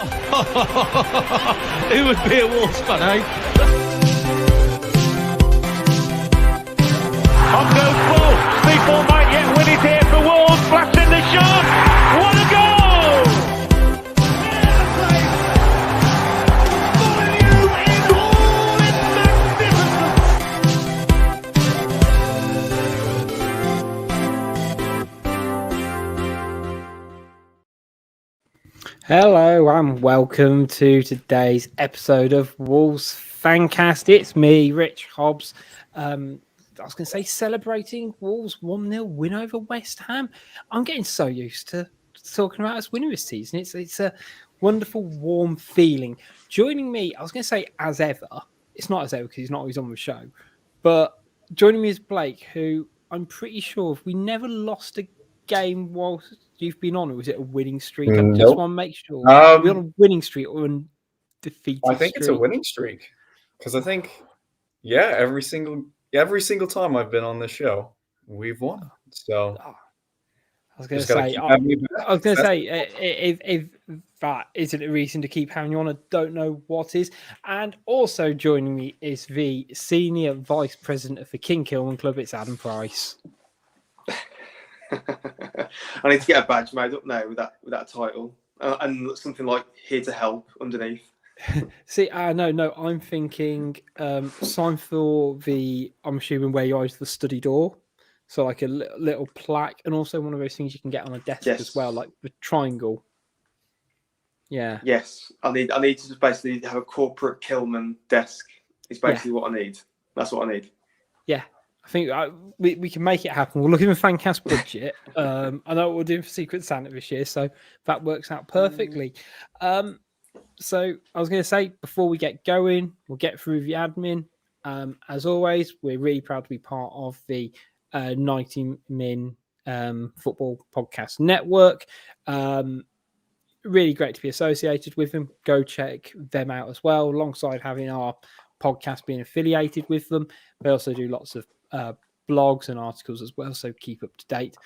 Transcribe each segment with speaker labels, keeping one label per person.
Speaker 1: Who would be a Wolves fan, eh?
Speaker 2: On goes ball. Speedball might yet win it here for Wolves. Blasting the shot. What a goal! Molyneux in all its magnificence.
Speaker 3: Hello and welcome to today's episode of Wolves Fancast. It's me, Rich Hobbs. I was going to say celebrating Wolves 1-0 win over West Ham. I'm getting so used to talking about us winning this season. It's a wonderful, warm feeling. Joining me, I was going to say as ever. It's not as ever because he's not always on the show. But joining me is Blake, who I'm pretty sure if we never lost a game whilst you've been on, or was it a winning streak? I just want to make sure. Are we on a winning streak or a defeated
Speaker 4: I think
Speaker 3: streak?
Speaker 4: it's a winning streak because I think, every single time I've been on this show, we've won. So
Speaker 3: I was going to say, if that isn't a reason to keep having you on, I don't know what is. And also joining me is the senior vice president of the King Kilman Club. It's Adam Price.
Speaker 5: I need to get a badge made up now with that title and something like "Here to Help" underneath.
Speaker 3: See, no, I'm thinking sign for I'm assuming where you are is the study door. So like a little plaque, and also one of those things you can get on a desk as well, like the triangle. Yeah.
Speaker 5: Yes, I need to just basically have a corporate Kilman desk. Is basically what I need. That's what I need. Yeah.
Speaker 3: I think we can make it happen. We'll look in the Fancast budget. I know what we're doing for Secret Santa this year, so that works out perfectly. So I was going to say, before we get going, we'll get through the admin. As always, we're really proud to be part of the 90 Min Football Podcast Network. Really great to be associated with them. Go check them out as well, alongside having our podcast being affiliated with them. They also do lots of blogs and articles as well, so keep up to date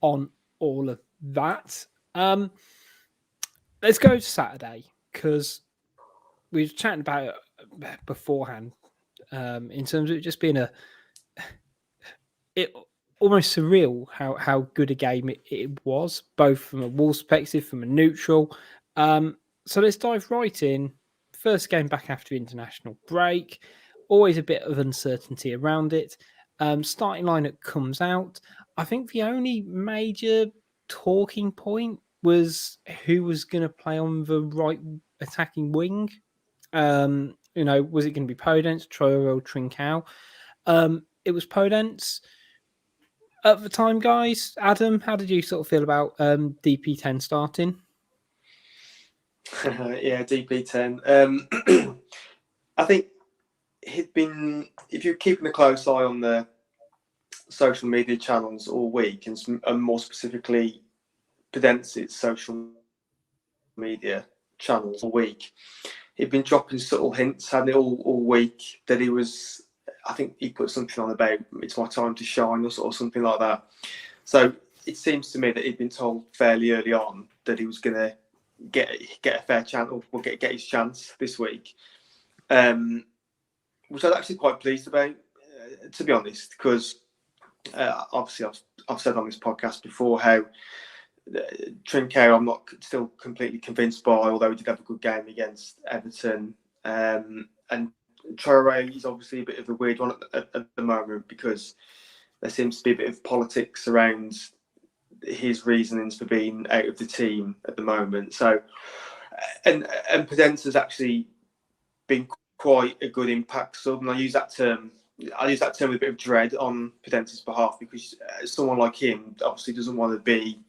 Speaker 3: on all of that. Let's go to Saturday, because we were chatting about it beforehand in terms of it just being almost surreal how good a game it was, both from a Wolves perspective, from a neutral. So let's dive right in. First game back after international break. Always a bit of uncertainty around it. Starting lineup comes out. I think the only major talking point was who was going to play on the right attacking wing. Was it going to be Podence, Troyer, or Trincao? It was Podence at the time, guys. Adam, how did you sort of feel about DP10 starting?
Speaker 5: DP10. I think he'd been, if you're keeping a close eye on the social media channels all week, and more specifically Podence's social media channels all week, he'd been dropping subtle hints, hadn't it, all week, that he was, I think he put something on about "it's my time to shine" or something like that. So it seems to me that he'd been told fairly early on that he was going to get a fair chance, or get his chance this week, which I was actually quite pleased about, to be honest, because obviously I've said on this podcast before how Trincao I'm not still completely convinced by, although he did have a good game against Everton, and Traore is obviously a bit of a weird one at the moment, because there seems to be a bit of politics around his reasonings for being out of the team at the moment. So, and Podence has actually been quite a good impact sub, and I use that term with a bit of dread on Podence's behalf, because someone like him obviously doesn't want to be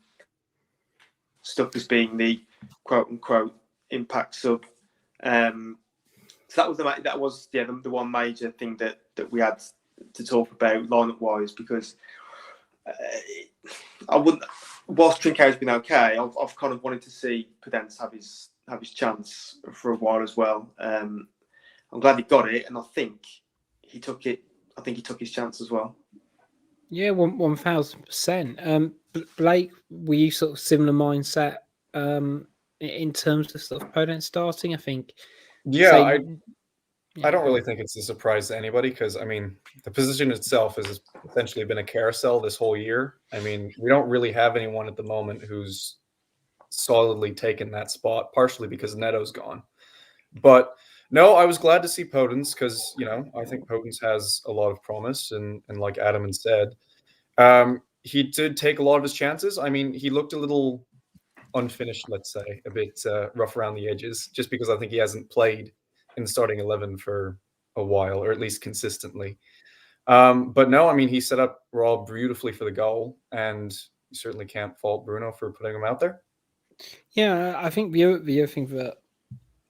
Speaker 5: stuck as being the quote unquote impact sub. So that was the one major thing that we had to talk about lineup wise, because I wouldn't. Whilst Trincao's been okay, I've kind of wanted to see Podence have his chance for a while as well. I'm glad he got it, and I think he took it. I think he took his chance as well.
Speaker 3: Yeah, 1,000%. Blake, were you sort of similar mindset in terms of sort of Podence starting. I think.
Speaker 4: Yeah, I don't
Speaker 3: go
Speaker 4: really
Speaker 3: on.
Speaker 4: think it's a surprise to anybody because, I mean, the position itself has essentially been a carousel this whole year. I mean, we don't really have anyone at the moment who's solidly taken that spot, partially because Neto's gone. But no, I was glad to see Podence because, I think Podence has a lot of promise. And like Adam had said, he did take a lot of his chances. I mean, he looked a little unfinished, let's say, a bit rough around the edges, just because I think he hasn't played in the starting 11 for a while, or at least consistently. But no, I mean, he set up Raul beautifully for the goal, and you certainly can't fault Bruno for putting him out there.
Speaker 3: Yeah, I think the other thing that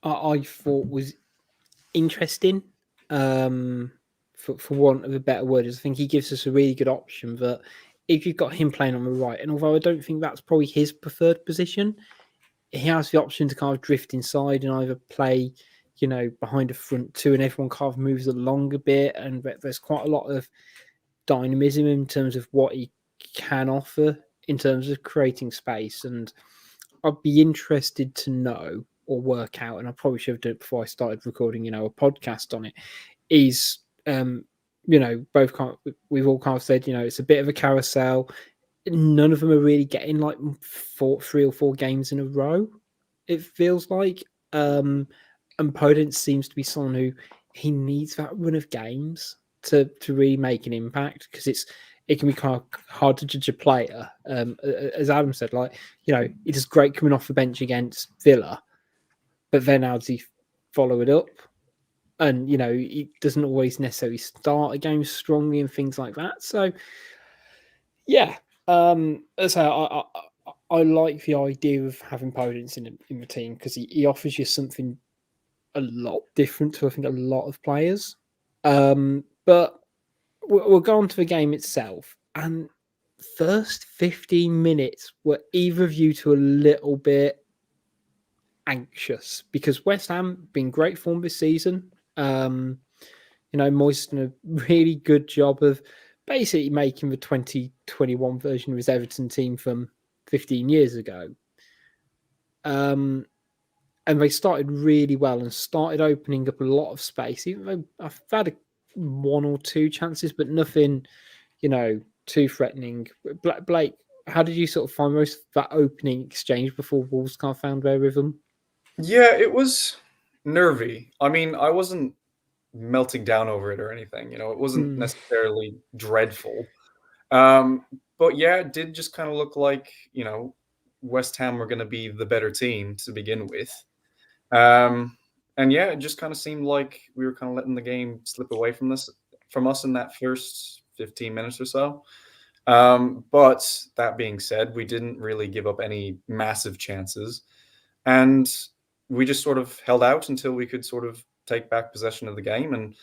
Speaker 3: I thought was interesting, for want of a better word, is I think he gives us a really good option that if you've got him playing on the right, and although I don't think that's probably his preferred position, he has the option to kind of drift inside and either play, behind a front two, and everyone kind of moves along a bit, and there's quite a lot of dynamism in terms of what he can offer in terms of creating space. And I'd be interested to know or work out, and I probably should have done it before I started recording, a podcast on it, is both we've all kind of said, it's a bit of a carousel. None of them are really getting like 3 or 4 games in a row, it feels like. And Podence seems to be someone who he needs that run of games to really make an impact, because it can be kind of hard to judge a player. As Adam said, it is great coming off the bench against Villa, but then how does he follow it up? And he doesn't always necessarily start a game strongly and things like that. So yeah, so I like the idea of having Podence in the team, because he offers you something a lot different to, I think, a lot of players. But we'll go on to the game itself. And first 15 minutes were either of you to a little bit anxious, because West Ham been great form this season. Moyes done a really good job of basically making the 2021 version of his Everton team from 15 years ago. And they started really well and started opening up a lot of space, even though I've had 1 or 2 chances, but nothing, too threatening. Blake, how did you sort of find most of that opening exchange before Wolves kind of found their rhythm?
Speaker 4: Yeah, it was nervy. I mean, I wasn't melting down over it or anything. It wasn't necessarily dreadful. But yeah, it did just kind of look like, West Ham were going to be the better team to begin with. And yeah, it just kind of seemed like we were kind of letting the game slip away from us in that first 15 minutes or so. But that being said, we didn't really give up any massive chances. And we just sort of held out until we could sort of take back possession of the game. And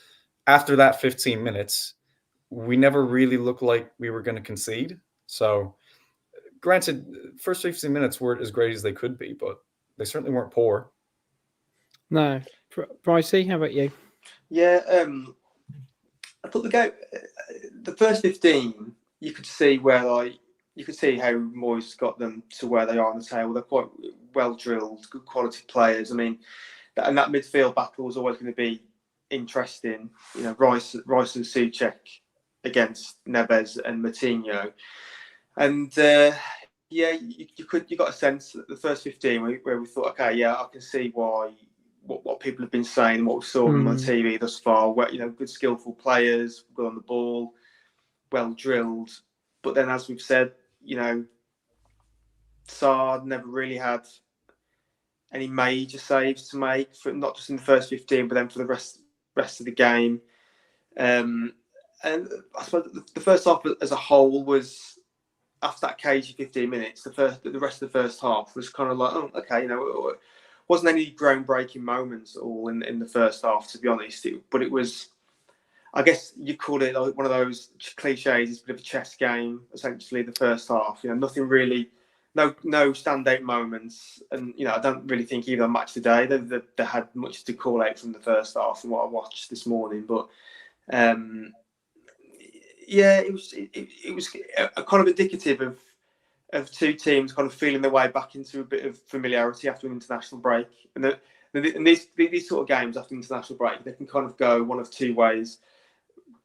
Speaker 4: after that 15 minutes, we never really looked like we were going to concede. So granted, first 15 minutes weren't as great as they could be, but they certainly weren't poor.
Speaker 3: No. Brycey, how about you?
Speaker 5: Yeah, I thought the first 15, you could see you could see how Moyes got them to where they are on the table. They're quite well drilled, good quality players. I mean, that midfield battle was always going to be interesting. Rice and Souček against Neves and Moutinho, and you got a sense that the first 15 where we thought, okay, yeah, I can see why what people have been saying, what we saw on the TV thus far. Where, good skillful players, good on the ball, well drilled. But then, as we've said, Sarr never really had any major saves to make, for not just in the first 15, but then for the rest of the game. And I suppose the first half as a whole was, after that cagey 15 minutes, the rest of the first half was kind of like, oh, okay, wasn't any groundbreaking moments at all in the first half, to be honest. But it was, I guess you call it like one of those cliches. It's a bit of a chess game, essentially. The first half, nothing really, no standout moments, and I don't really think either match today they had much to call out from the first half from what I watched this morning. But yeah, it was a kind of indicative of of two teams kind of feeling their way back into a bit of familiarity after an international break. And these sort of games after international break, they can kind of go one of two ways.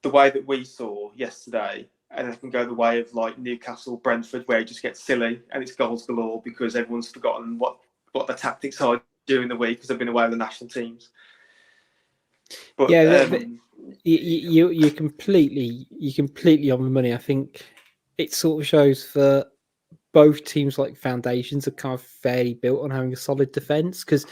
Speaker 5: The way that we saw yesterday, and they can go the way of like Newcastle, Brentford, where it just gets silly and it's goals galore because everyone's forgotten what the tactics are during the week because they've been away with the national teams. But
Speaker 3: you're completely on the money. I think it sort of shows for both teams like foundations are kind of fairly built on having a solid defense because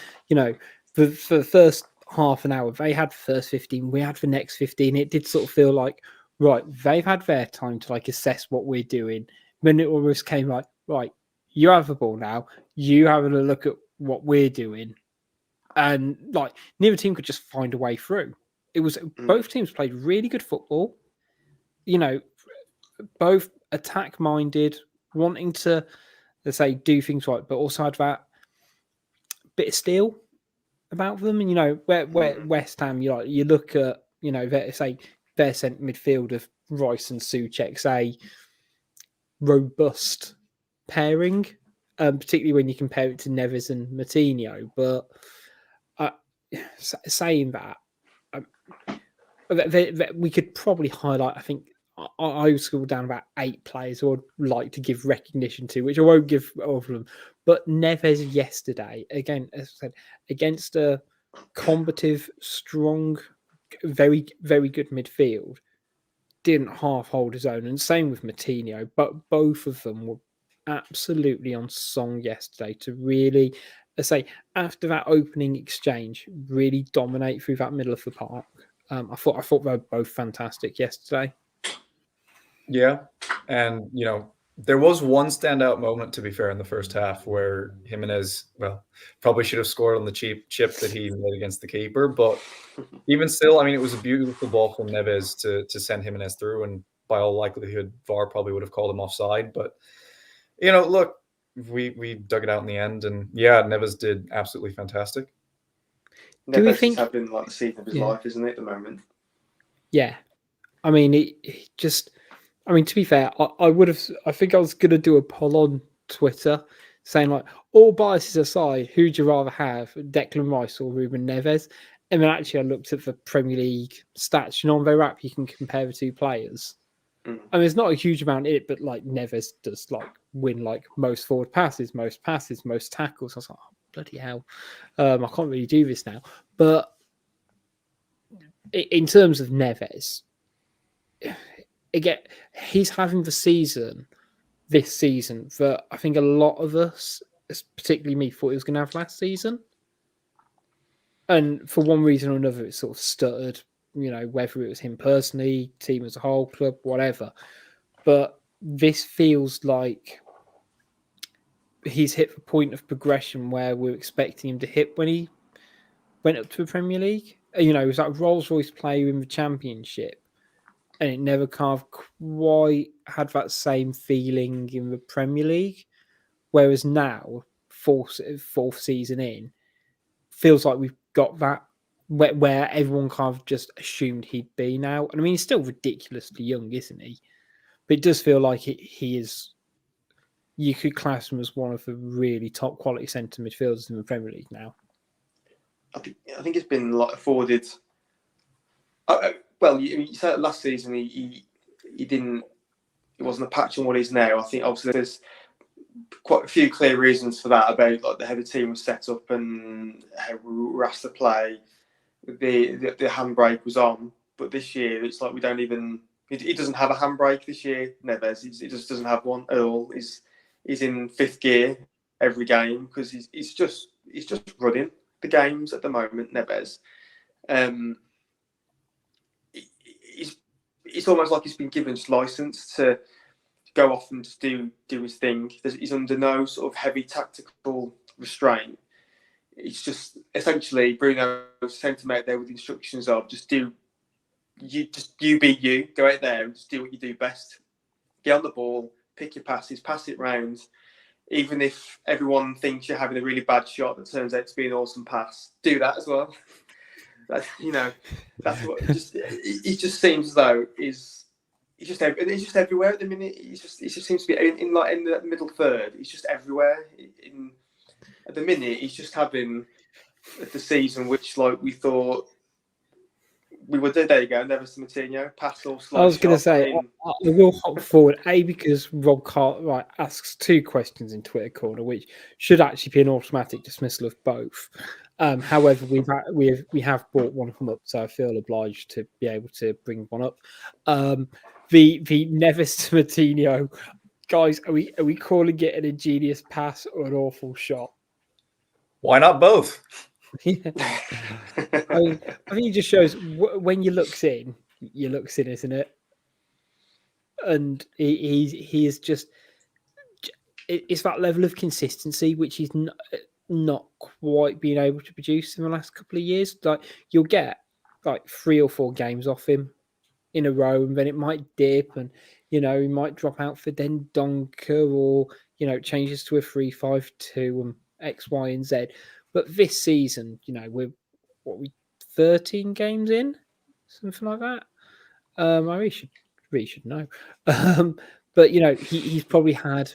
Speaker 3: for the first half an hour they had the first 15, we had the next 15. It did sort of feel like right, they've had their time to like assess what we're doing. Then it almost came like right, you have the ball now, you having a look at what we're doing. And like neither team could just find a way through. It was both teams played really good football. Both attack minded, wanting to, let's say, do things right, but also had that bit of steel about them. And where West Ham, you look at their centre midfield of Rice and Souček's a robust pairing, particularly when you compare it to Neves and Moutinho. But saying that, we could probably highlight, I think, I would score down about 8 players who I'd like to give recognition to, which I won't give all of them. But Neves yesterday, again, as I said, against a combative, strong, very, very good midfield, didn't half hold his own. And same with Moutinho, but both of them were absolutely on song yesterday to really, let's say, after that opening exchange, really dominate through that middle of the park. I thought they were both fantastic yesterday.
Speaker 4: Yeah, and there was one standout moment, to be fair, in the first half where Jimenez, probably should have scored on the cheap chip that he made against the keeper. But even still, I mean, it was a beautiful ball from Neves to send Jimenez through, and by all likelihood, VAR probably would have called him offside. But look, we dug it out in the end, and yeah, Neves did absolutely fantastic.
Speaker 5: Do we think having like the season of his life, isn't it, at the moment?
Speaker 3: Yeah, I mean, it just. I mean, to be fair, I think I was going to do a poll on Twitter saying, like, all biases aside, who'd you rather have, Declan Rice or Ruben Neves? And then actually I looked at the Premier League stats. On their app, you can compare the two players. I mean, there's not a huge amount in it, but, like, Neves does, like, win, like, most forward passes, most tackles. I was like, oh, bloody hell. I can't really do this now. But in terms of Neves, again, he's having the season this season that I think a lot of us, particularly me, thought he was going to have last season. And for one reason or another, it sort of stuttered, whether it was him personally, team as a whole, club, whatever. But this feels like he's hit the point of progression where we're expecting him to hit when he went up to the Premier League. He was that Rolls-Royce player in the Championship. And it never kind of quite had that same feeling in the Premier League. Whereas now, fourth season in, feels like we've got that where everyone kind of just assumed he'd be now. And I mean, he's still ridiculously young, isn't he? But it does feel like he is. You could class him as one of the really top quality centre midfielders in the Premier League now.
Speaker 5: I think it's been like afforded. Well, you said last season he wasn't a patch on what he's now. I think obviously there's quite a few clear reasons for that about like the head of team was set up and how we were asked to play. The handbrake was on, but this year it's like we don't even. He doesn't have a handbrake this year. Neves, he just doesn't have one at all. He's in fifth gear every game because he's just running the games at the moment. Neves. It's almost like he's been given license to go off and just do his thing. He's under no sort of heavy tactical restraint. It's just essentially Bruno sent him out there with instructions of you be you, go out there and just do what you do best. Get on the ball, pick your passes, pass it round. Even if everyone thinks you're having a really bad shot that turns out to be an awesome pass, do that as well. That's what it just seems as though is He's just everywhere at the minute. He just seems to be in the middle third. He's just everywhere. At the minute, he's just having the season which we thought we would do. There you go, Neves to Moutinho, pass or slice.
Speaker 3: I was going to say,
Speaker 5: I mean,
Speaker 3: I will hop forward, because Rob Cartwright asks 2 questions in Twitter Corner, which should actually be an automatic dismissal of both. However, we have brought one of them up, so I feel obliged to be able to bring one up. The Neves to Moutinho, guys, are we calling it an ingenious pass or an awful shot?
Speaker 4: Why not both?
Speaker 3: Yeah. I think it just shows when you looks in, isn't it? And he is just, it's that level of consistency which he's not quite being able to produce in the last couple of years. Like, you'll get 3 or 4 games off him in a row, and then it might dip, and he might drop out for Dendoncker, or changes to a 3-5-2 and X, Y, and Z. But this season, we're 13 games in, something like that. I really should know. But he's probably had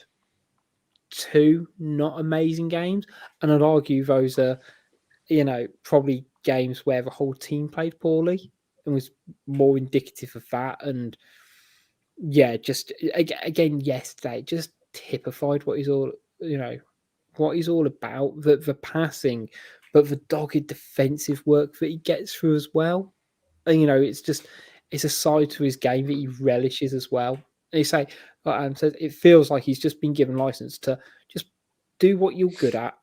Speaker 3: 2 not amazing games, and I'd argue those are probably games where the whole team played poorly and was more indicative of that. And yeah, just again yesterday, just typified what he's all about, the passing, but the dogged defensive work that he gets through as well. And it's a side to his game that he relishes as well. And you say, so it feels like he's just been given license to just do what you're good at,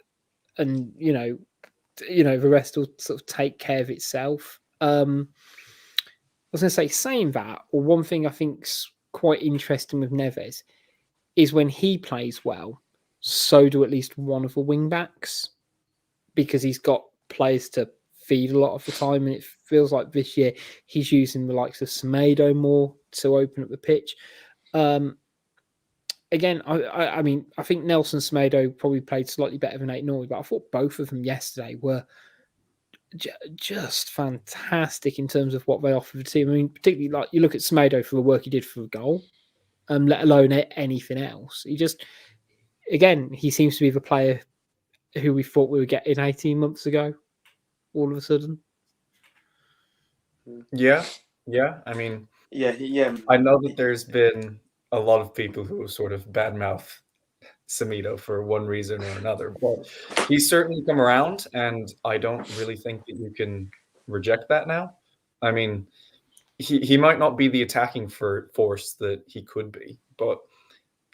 Speaker 3: and the rest will sort of take care of itself. I was going to say, saying that, or one thing I think's quite interesting with Neves is when he plays well, so do at least one of the wing backs, because he's got players to feed a lot of the time, and it feels like this year he's using the likes of Semedo more to open up the pitch. Again, I mean, I think Nelson Semedo probably played slightly better than Aït-Nouri, but I thought both of them yesterday were just fantastic in terms of what they offer the team. I mean, particularly you look at Semedo for the work he did for the goal, let alone anything else. He seems to be the player who we thought we would get in 18 months ago, all of a sudden.
Speaker 4: Yeah. I mean,
Speaker 5: yeah.
Speaker 4: I know that there's been a lot of people who sort of badmouth Semedo for one reason or another, but he's certainly come around, and I don't really think that you can reject that now. I mean, he might not be the attacking force that he could be, but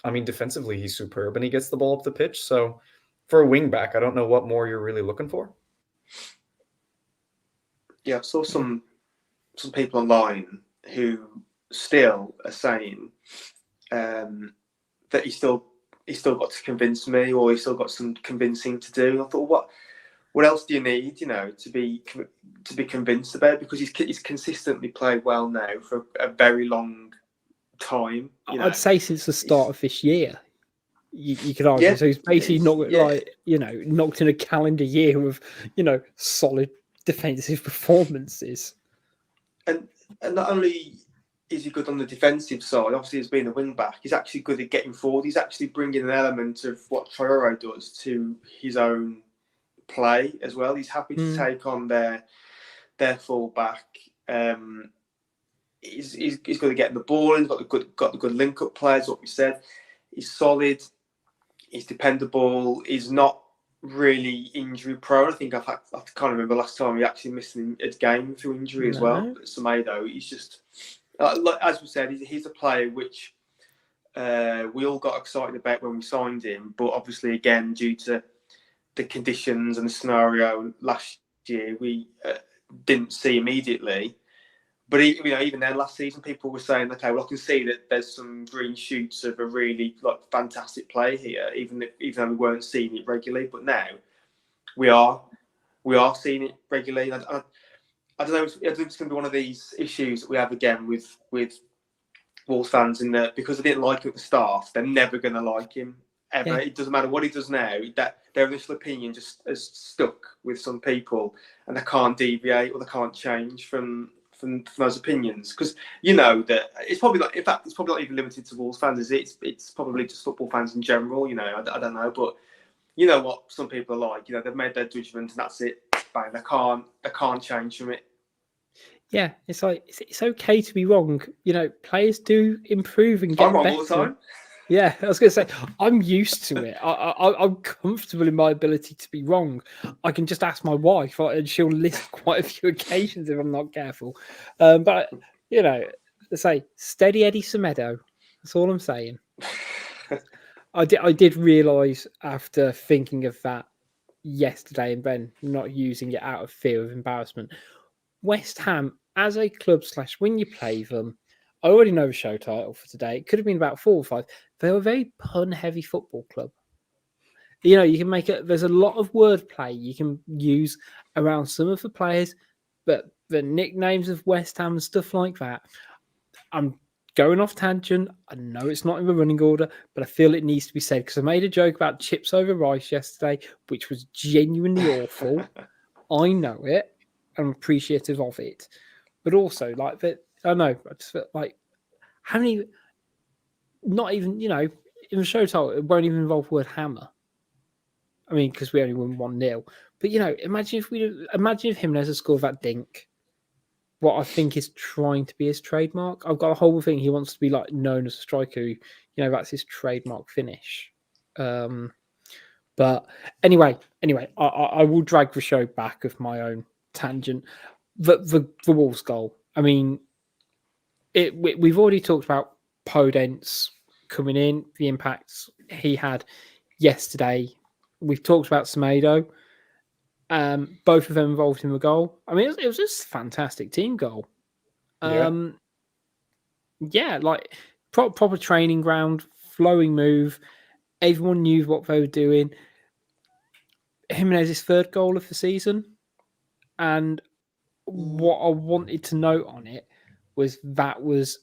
Speaker 4: I mean, defensively he's superb, and he gets the ball up the pitch. So for a wing back, I don't know what more you're really looking for.
Speaker 5: Yeah, I saw some people online who still are saying that he's still got to convince me, or he's still got some convincing to do. I thought, what else do you need, to be convinced about? Because he's consistently played well now for a very long time.
Speaker 3: I'd say since the start of this year, you could argue.
Speaker 5: Yeah,
Speaker 3: so he's basically knocked in a calendar year of solid defensive performances.
Speaker 5: And not only is he good on the defensive side, obviously as being a wing back, he's actually good at getting forward. He's actually bringing an element of what Traoré does to his own play as well. He's happy to take on their full back. He's good at getting the ball. He's got the good link up plays. What we said, he's solid. He's dependable. He's not really injury prone. I think I can't remember last time he actually missed a game through injury as well. But Semedo, he's just as we said, he's a player which we all got excited about when we signed him, but obviously again due to the conditions and the scenario last year, we didn't see immediately. But even then, last season, people were saying, "Okay, well, I can see that there's some green shoots of a really fantastic play here," even though we weren't seeing it regularly. But now we are seeing it regularly. I don't know. I think it's going to be one of these issues that we have again with Wolves fans, in that because they didn't like him at the start, they're never going to like him ever. Yeah. It doesn't matter what he does now. That their initial opinion just has stuck with some people, and they can't deviate or they can't change from from those opinions? Because you know that it's probably not. In fact, it's probably not even limited to Wolves fans. Is it? It's probably just football fans in general. You know, I don't know, but you know what some people are like. You know, they've made their judgment and that's it. Bang, they can't change from it.
Speaker 3: Yeah, it's like it's okay to be wrong. You know, players do improve and get
Speaker 5: I'm wrong
Speaker 3: better.
Speaker 5: all the time.
Speaker 3: Yeah, I was going to say, I'm used to it. I'm comfortable in my ability to be wrong. I can just ask my wife, and she'll list quite a few occasions if I'm not careful. But, you know, they say, steady Eddie Semedo. That's all I'm saying. I did realise after thinking of that yesterday and then not using it out of fear of embarrassment, West Ham, as a club / when you play them, I already know the show title for today. It could have been about 4 or 5. They're a very pun-heavy football club. You know, you can make it. There's a lot of wordplay you can use around some of the players, but the nicknames of West Ham and stuff like that. I'm going off tangent. I know it's not in the running order, but I feel it needs to be said because I made a joke about chips over rice yesterday, which was genuinely awful. I know it. I'm appreciative of it, but also like that. I don't know. I just feel like how many. Not even, you know, in the show title, it won't even involve the word hammer. I mean, because we only won 1-0. But, you know, imagine if Jimenez had scored that dink. What I think is trying to be his trademark. I've got a whole thing. He wants to be like known as a striker. You know, that's his trademark finish. But anyway, I will drag the show back of my own tangent. The Wolves goal. I mean, we've already talked about Podence coming in, the impacts he had yesterday. We've talked about Semedo. Both of them involved in the goal. I mean, it was just a fantastic team goal. Yeah, like proper training ground, flowing move. Everyone knew what they were doing. Jimenez's third goal of the season. And what I wanted to note on it was that was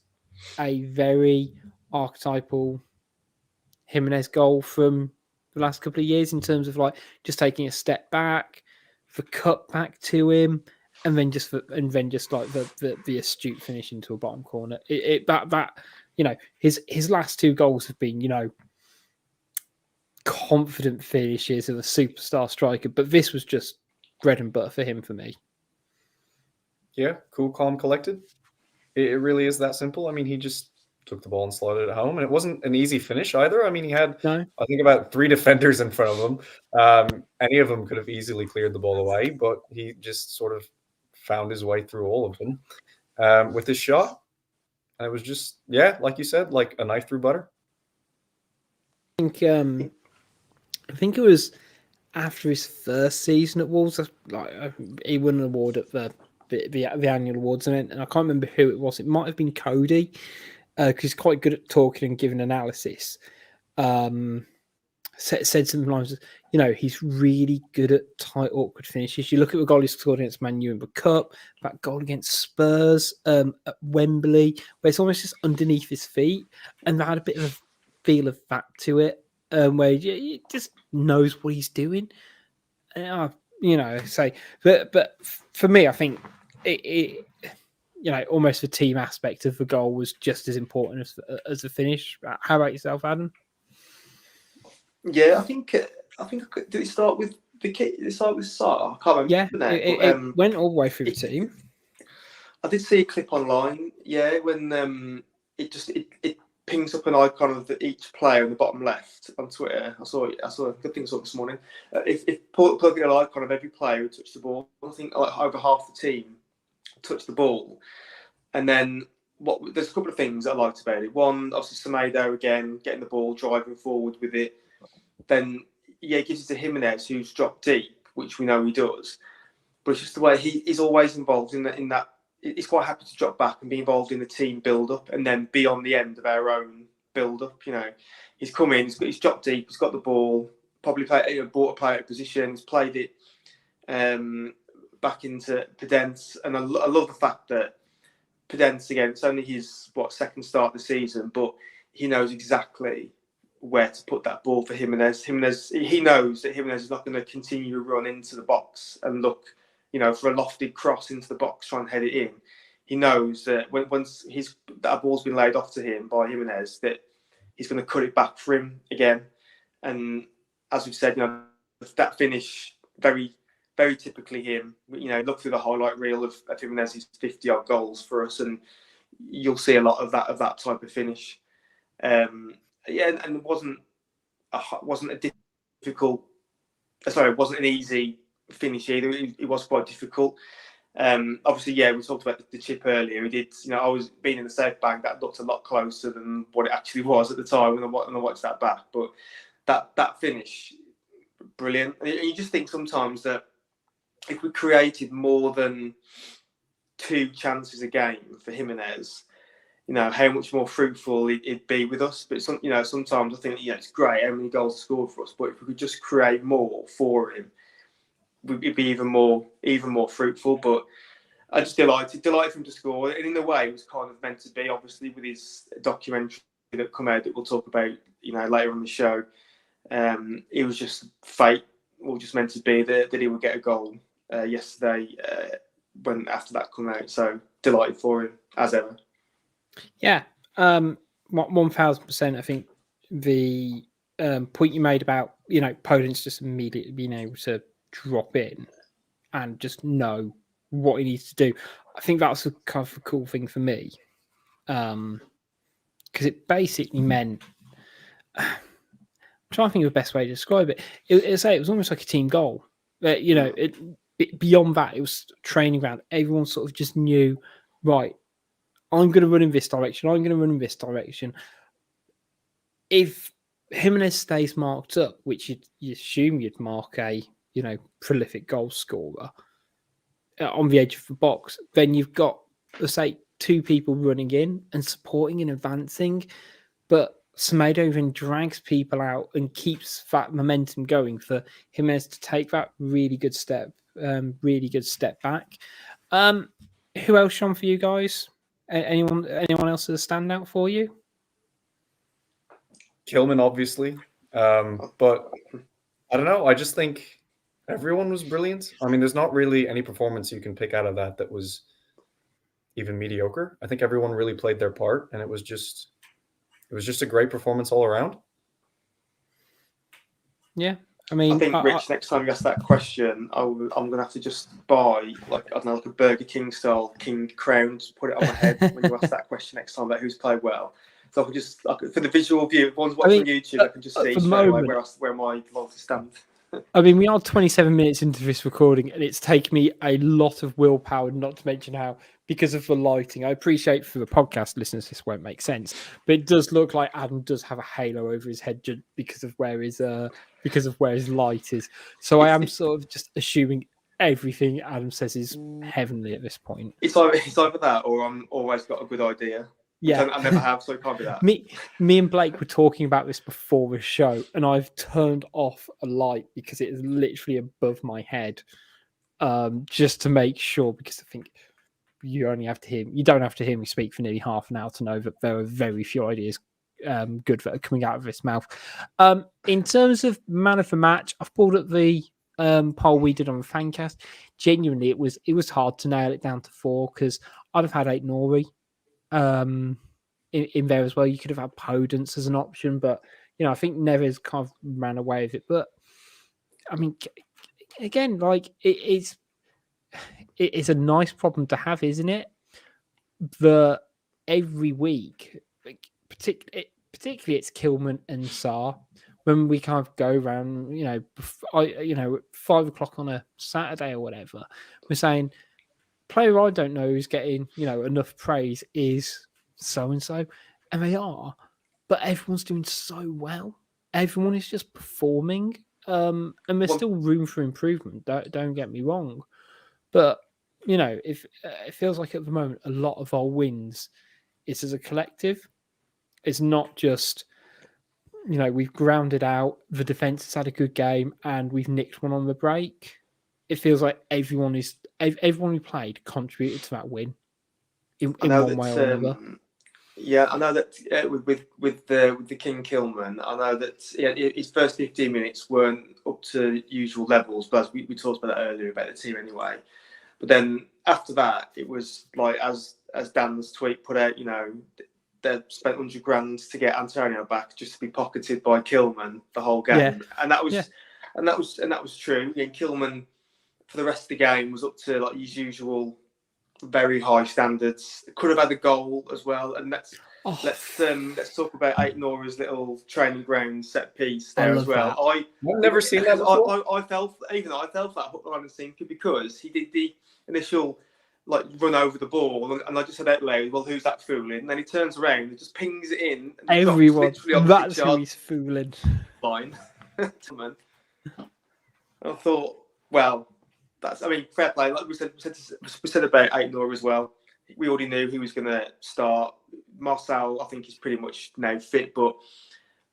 Speaker 3: a very archetypal Jimenez goal from the last couple of years in terms of like just taking a step back, the cut back to him, and then just like the astute finish into a bottom corner. That you know his last 2 goals have been, you know, confident finishes of a superstar striker, but this was just bread and butter for him for me.
Speaker 4: Yeah, cool, calm, collected. It really is that simple. I mean, he just took the ball and slotted it home, and it wasn't an easy finish either. I mean, he had, I think, about 3 defenders in front of him. Any of them could have easily cleared the ball away, but he just sort of found his way through all of them with his shot. And it was just, yeah, like you said, like a knife through butter.
Speaker 3: I think it was after his first season at Wolves. Like he won an award at the annual awards, and I can't remember who it was. It might have been Coady, because he's quite good at talking and giving analysis. Said something like, you know, he's really good at tight, awkward finishes. You look at the goal he scored against Man U in the Cup, that goal against Spurs at Wembley, where it's almost just underneath his feet, and that had a bit of a feel of that to it, where he just knows what he's doing. You know, say, but for me, I think it you know, almost the team aspect of the goal was just as important as the finish. How about yourself, Adam?
Speaker 5: Yeah, I think did it start with the kit? Did it start with Sarr? I can't remember.
Speaker 3: Yeah, it went all the way through the team.
Speaker 5: I did see a clip online. Yeah, when it pings up an icon of each player in the bottom left on Twitter. I saw a good thing this morning. If plug in an icon of every player who touched the ball, I think like over half the team touched the ball. And then there's a couple of things I liked about it. One, obviously Semedo again getting the ball, driving forward with it. Then it gives it to Jimenez, who's dropped deep, which we know he does. But it's just the way he's always involved in that. He's quite happy to drop back and be involved in the team build-up and then be on the end of our own build-up. You know, he's come in, he's dropped deep, he's got the ball, probably brought a player out of position, he's played it back into Podence. And I love the fact that Podence, again, it's only his second start of the season, but he knows exactly where to put that ball for Jimenez. He knows that Jimenez is not going to continue to run into the box and look, you know, for a lofted cross into the box, try and head it in. he knows that once that ball's been laid off to him by Jimenez, that he's going to cut it back for him again. And as we've said, that finish, very, very typically him. Look through the highlight reel of Jimenez's 50-odd goals for us, and you'll see a lot of that type of finish. And it wasn't it wasn't an easy finish either. It was quite difficult. Obviously, we talked about the chip earlier. We did, I was being in the safe bank. That looked a lot closer than what it actually was at the time when I watched that back. But that finish, brilliant. And you just think sometimes that if we created more than 2 chances a game for Jimenez, how much more fruitful it'd be with us. But sometimes I think it's great how many goals scored for us. But if we could just create more for him, it'd be even more fruitful. But I just delighted for him to score, and in a way, it was kind of meant to be. Obviously, with his documentary that come out that we'll talk about, later on the show, it was just fate, or just meant to be that he would get a goal yesterday when after that come out. So delighted for him as ever.
Speaker 3: Yeah, 1000%. I think the point you made about Podence just immediately being able to drop in and just know what he needs to do. I think that's a kind of a cool thing for me, because it basically meant. I'm trying to think of the best way to describe it. It was almost like a team goal. Beyond that, it was training ground. Everyone sort of just knew, right, I'm going to run in this direction. I'm going to run in this direction. If Jimenez stays marked up, which you assume you'd mark a prolific goal scorer on the edge of the box, then you've got, let's say, 2 people running in and supporting and advancing, but Semedo then drags people out and keeps that momentum going for Jimenez to take that really good step back. Who else, Sean, for you guys? Anyone else as a standout for you?
Speaker 4: Kilman, obviously. But I don't know. I just think everyone was brilliant. I mean, there's not really any performance you can pick out of that was even mediocre. I think everyone really played their part, and it was just a great performance all around.
Speaker 3: Yeah. I mean,
Speaker 5: I think, Rich, next time you ask that question, I'm going to have to just buy, like a Burger King style King crown, just put it on my head when you ask that question next time about who's played well. So I can just, for the visual view, if one's watching YouTube, I can just see straight away where my loyalty stands.
Speaker 3: I mean, we are 27 minutes into this recording, and it's taken me a lot of willpower, not to mention how, because of the lighting. I appreciate for the podcast listeners, this won't make sense, but it does look like Adam does have a halo over his head because of where his light is. So I am sort of just assuming everything Adam says is heavenly at this point.
Speaker 5: It's either that, or I'm always got a good idea.
Speaker 3: Yeah,
Speaker 5: I never have, so it can't be that.
Speaker 3: Me and Blake were talking about this before the show, and I've turned off a light because it is literally above my head, just to make sure. Because I think you don't have to hear me speak for nearly half an hour to know that there are very few ideas good that are coming out of this mouth. In terms of man of the match, I've pulled up the poll we did on the Fancast. Genuinely, it was hard to nail it down to 4 because I'd have had Aït-Nouri in there as well. You could have had Podence as an option, but I think Neves kind of ran away with it. But I mean, again, like it's a nice problem to have, isn't it? That every week, particularly it's Kilman and Sarr, when we kind of go around, at 5:00 on a Saturday or whatever, we're saying, player I don't know who's getting, enough praise is so-and-so. And they are. But everyone's doing so well. Everyone is just performing. And there's still room for improvement. Don't get me wrong. But, if it feels like at the moment, a lot of our wins is as a collective. It's not just, we've grounded out, the defence has had a good game, and we've nicked one on the break. It feels like everyone who played contributed to that win in one way or another.
Speaker 5: Yeah, I know that with the King Kilman, I know that his first 15 minutes weren't up to usual levels, but as we talked about that earlier about the team anyway. But then after that, it was like as Dan's tweet put out, they spent 100 grand to get Antonio back just to be pocketed by Kilman the whole game, and that was true. Yeah, Kilman for the rest of the game was up to like his usual very high standards. Could have had a goal as well, and let's talk about Eight Nora's little training ground set piece there as well.
Speaker 4: I've never seen that before.
Speaker 5: I fell for that hook, line and sinker because he did the initial like run over the ball, and I just said out loud, "Well, who's that fooling?" And then he turns around and just pings it in. And
Speaker 3: everyone, that's who he's fooling.
Speaker 5: Line. I thought, well, fair play. Like we said about Eight Nora as well. We already knew he was going to start. Marcel, I think, is pretty much now fit, but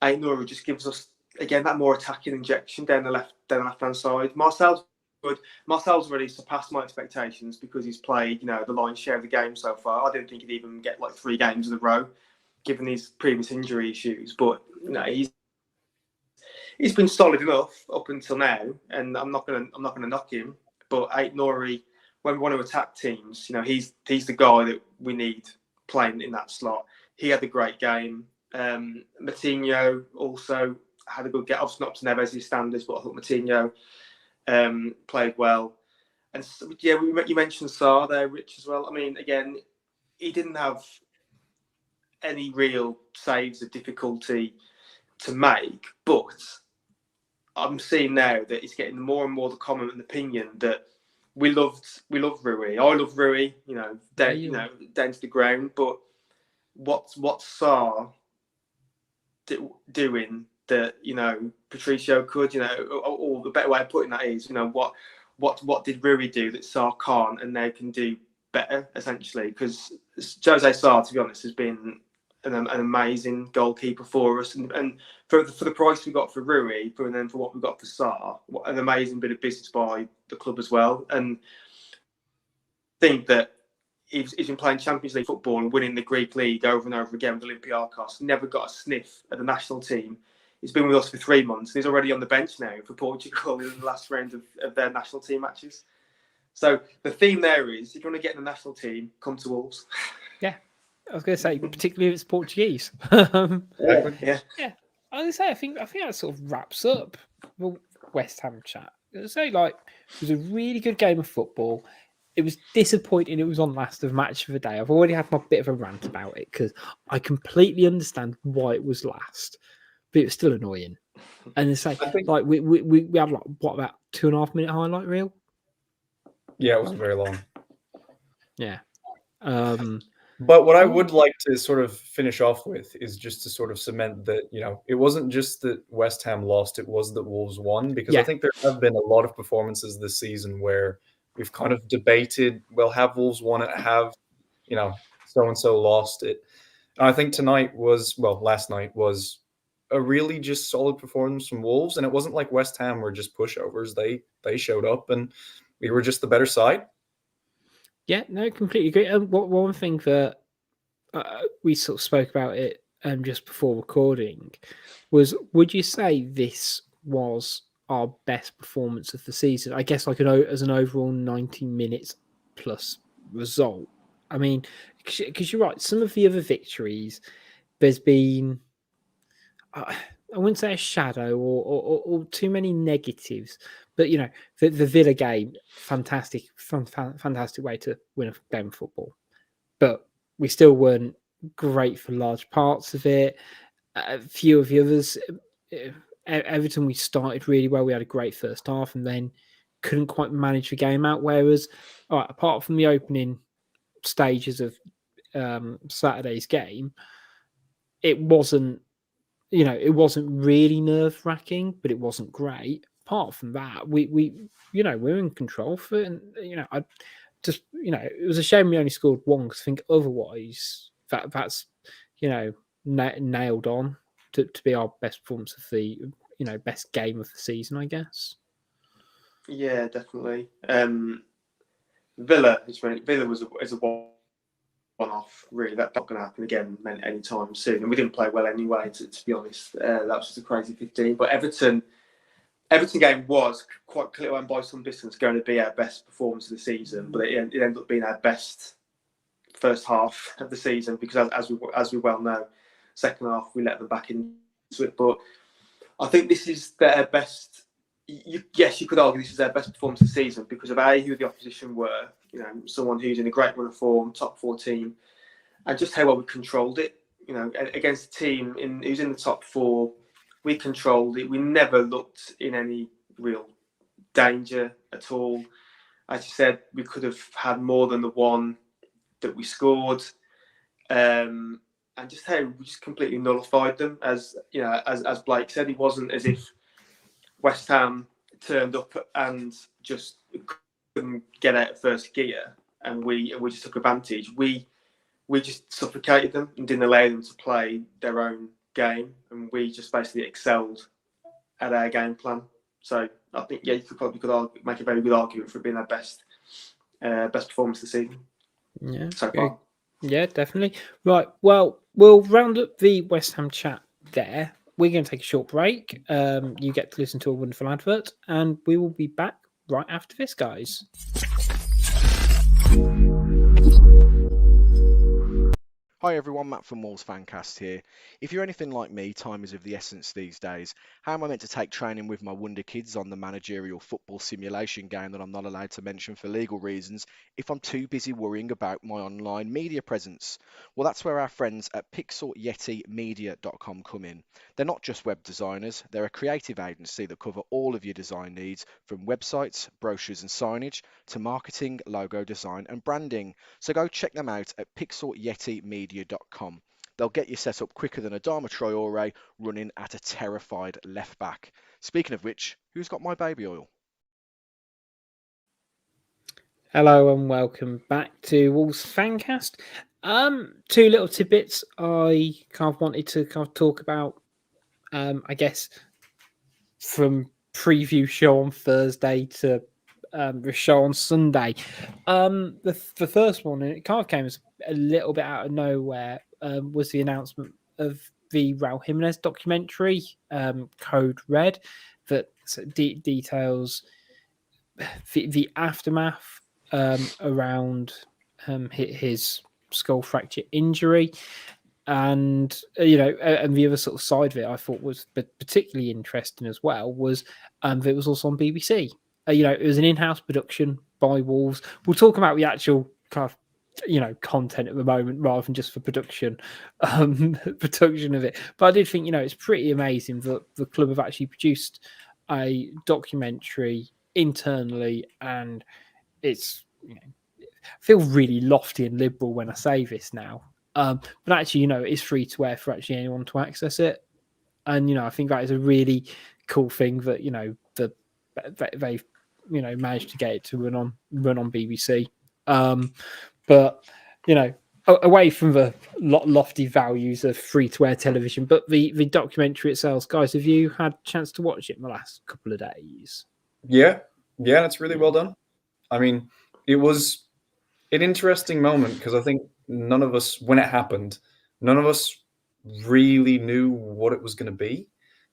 Speaker 5: Eight Nora just gives us again that more attacking injection down the left-hand side. Marcel's good. Marcel's already surpassed my expectations because he's played, the lion's share of the game so far. I didn't think he'd even get like 3 games in a row, given his previous injury issues. But he's been solid enough up until now, and I'm not gonna knock him. But Eight Nori, when we want to attack teams, he's the guy that we need playing in that slot. He had a great game. Matinho also had a good game. Obviously not to Neves' standards, but I thought Matinho played well. And yeah, you mentioned Sarr there, Rich, as well. I mean, again, he didn't have any real saves of difficulty to make, but I'm seeing now that it's getting more and more the common opinion that we love Rui. I love Rui, down to the ground. But what's Sarr doing that Patricio could, or the better way of putting that is, what did Rui do that Sarr can't and they can do better, essentially? Because Jose Sarr, to be honest, has been an amazing goalkeeper for us, and for the price we got for Rui, and then for what we got for Sarr, an amazing bit of business by the club as well. And I think that he's been playing Champions League football and winning the Greek league over and over again with Olympiacos. Never got a sniff at the national team. He's been with us for 3 months, and he's already on the bench now for Portugal in the last round of their national team matches. So the theme there is, if you want to get in the national team, come to Wolves.
Speaker 3: Yeah. I was going to say, particularly if it's Portuguese.
Speaker 5: Yeah.
Speaker 3: I was going to say, I think that sort of wraps up the West Ham chat. I was going to say, it was a really good game of football. It was disappointing it was on last of match of the day. I've already had my bit of a rant about it because I completely understand why it was last, but it was still annoying. And it's like, we had about 2.5 minute highlight reel?
Speaker 4: Yeah, it wasn't very long.
Speaker 3: Yeah.
Speaker 4: But what I would like to sort of finish off with is just to sort of cement that, it wasn't just that West Ham lost, it was that Wolves won, because I think there have been a lot of performances this season where we've kind of debated, well, have Wolves won it? Have, so-and-so lost it? And I think last night was a really just solid performance from Wolves. And it wasn't like West Ham were just pushovers. They showed up and we were just the better side.
Speaker 3: Yeah, no, completely agree. One thing that we sort of spoke about it just before recording was, would you say this was our best performance of the season? I guess as an overall 90 minutes plus result. I mean, because you're right, some of the other victories, there's been, I wouldn't say a shadow or too many negatives, but the Villa game, fantastic way to win a game of football. But we still weren't great for large parts of it. A few of the others, Everton, we started really well. We had a great first half and then couldn't quite manage the game out. Whereas, apart from the opening stages of Saturday's game, it wasn't really nerve-wracking, but it wasn't great. Apart from that, we were in control for it, and I just it was a shame we only scored one, because I think otherwise that's nailed on to be our best performance of the best game of the season, I guess.
Speaker 5: Yeah, definitely. Villa was a one-off, really. That's not going to happen again anytime soon. And we didn't play well anyway, to be honest. That was just a crazy 15. But Everton, Everton game was quite clear and by some distance going to be our best performance of the season, but it ended up being our best first half of the season because, as we well know, second half we let them back into it. But I think this is their best. Yes, you could argue this is their best performance of the season because of who the opposition were. You know, someone who's in a great run of form, top 4 team, and just how well we controlled it. You know, against a team who's in the top 4, we controlled it. We never looked in any real danger at all. As you said, we could have had more than the one that we scored, and just how we just completely nullified them. As you know, as Blake said, it wasn't as if West Ham turned up and just couldn't get out of first gear, and we just took advantage. We just suffocated them and didn't allow them to play their own game, and we just basically excelled at our game plan. So I think you could make a very good argument for it being our best performance this season.
Speaker 3: Yeah,
Speaker 5: so far.
Speaker 3: Yeah, definitely. Right. Well, we'll round up the West Ham chat there. We're going to take a short break. You get to listen to a wonderful advert, and we will be back right after this, guys.
Speaker 6: Hi everyone, Matt from Wolves Fancast here. If you're anything like me, time is of the essence these days. How am I meant to take training with my wonder kids on the managerial football simulation game that I'm not allowed to mention for legal reasons if I'm too busy worrying about my online media presence? Well, that's where our friends at pixelyetimedia.com come in. They're not just web designers, they're a creative agency that cover all of your design needs, from websites, brochures and signage to marketing, logo design and branding. So go check them out at pixelyetimedia.com. They'll get you set up quicker than Adama Traore running at a terrified left back. Speaking of which, who's got my baby oil?
Speaker 3: Hello and welcome back to Wolves Fancast. 2 little tidbits I kind of wanted to kind of talk about. I guess from preview show on Thursday to the show on Sunday. The first one, and it kind of came as a little bit out of nowhere, was the announcement of the Raul Jimenez documentary, Code Red, that details the aftermath around his skull fracture injury. And and the other sort of side of it I thought was particularly interesting as well was that it was also on BBC. It was an in-house production by Wolves. We'll talk about the actual kind of content at the moment rather than just for production production of it. But I did think it's pretty amazing that the club have actually produced a documentary internally, and it's I feel really lofty and liberal when I say this now. But actually, it's free to air for actually anyone to access it. And, I think that is a really cool thing that, they've, managed to get it to run on BBC. But, away from the lofty values of free to air television, but the documentary itself, guys, have you had a chance to watch it in the last couple of days?
Speaker 4: Yeah, it's really well done. I mean, it was an interesting moment because I think none of us, when it happened, none of us really knew what it was going to be.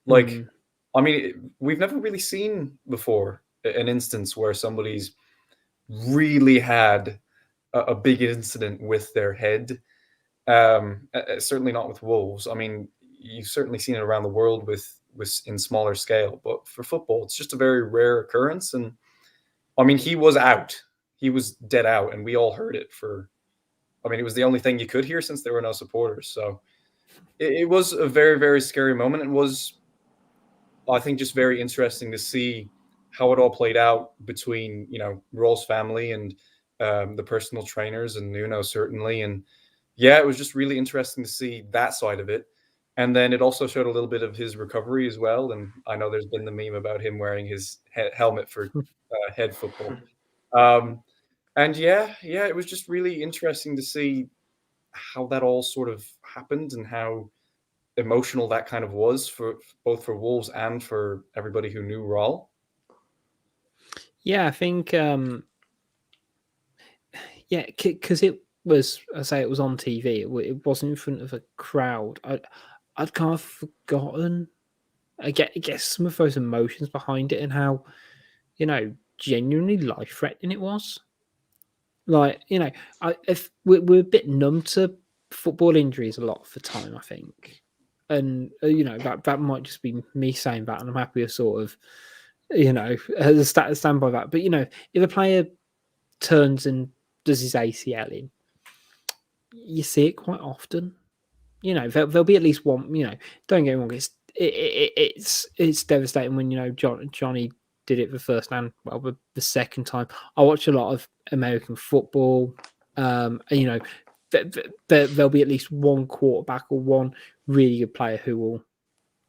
Speaker 4: Like, I mean, we've never really seen before an instance where somebody's really had a big incident with their head. Certainly not with Wolves. I mean, you've certainly seen it around the world with in smaller scale, but for football, it's just a very rare occurrence. And I mean, he was out. He was dead out, and we all heard it it was the only thing you could hear since there were no supporters. So it was a very, very scary moment. It was, I think, just very interesting to see how it all played out between, Raul's family and the personal trainers and Nuno, certainly. And yeah, it was just really interesting to see that side of it. And then it also showed a little bit of his recovery as well. And I know there's been the meme about him wearing his helmet for head football. And yeah, it was just really interesting to see how that all sort of happened and how emotional that kind of was for both for Wolves and for everybody who knew Raul.
Speaker 3: Yeah, I think because it was, I say, it was on TV. It wasn't in front of a crowd. I'd kind of forgotten I guess some of those emotions behind it and how, genuinely life-threatening it was. Like, if we're a bit numb to football injuries a lot of the time, I think. And, that might just be me saying that, and I'm happy to sort of, stand by that. But, if a player turns and does his ACL in, you see it quite often. There'll be at least one. Don't get me wrong. It's devastating when Johnny did it the first and the second time. I watch a lot of American football. And, there'll be at least one quarterback or one really good player who will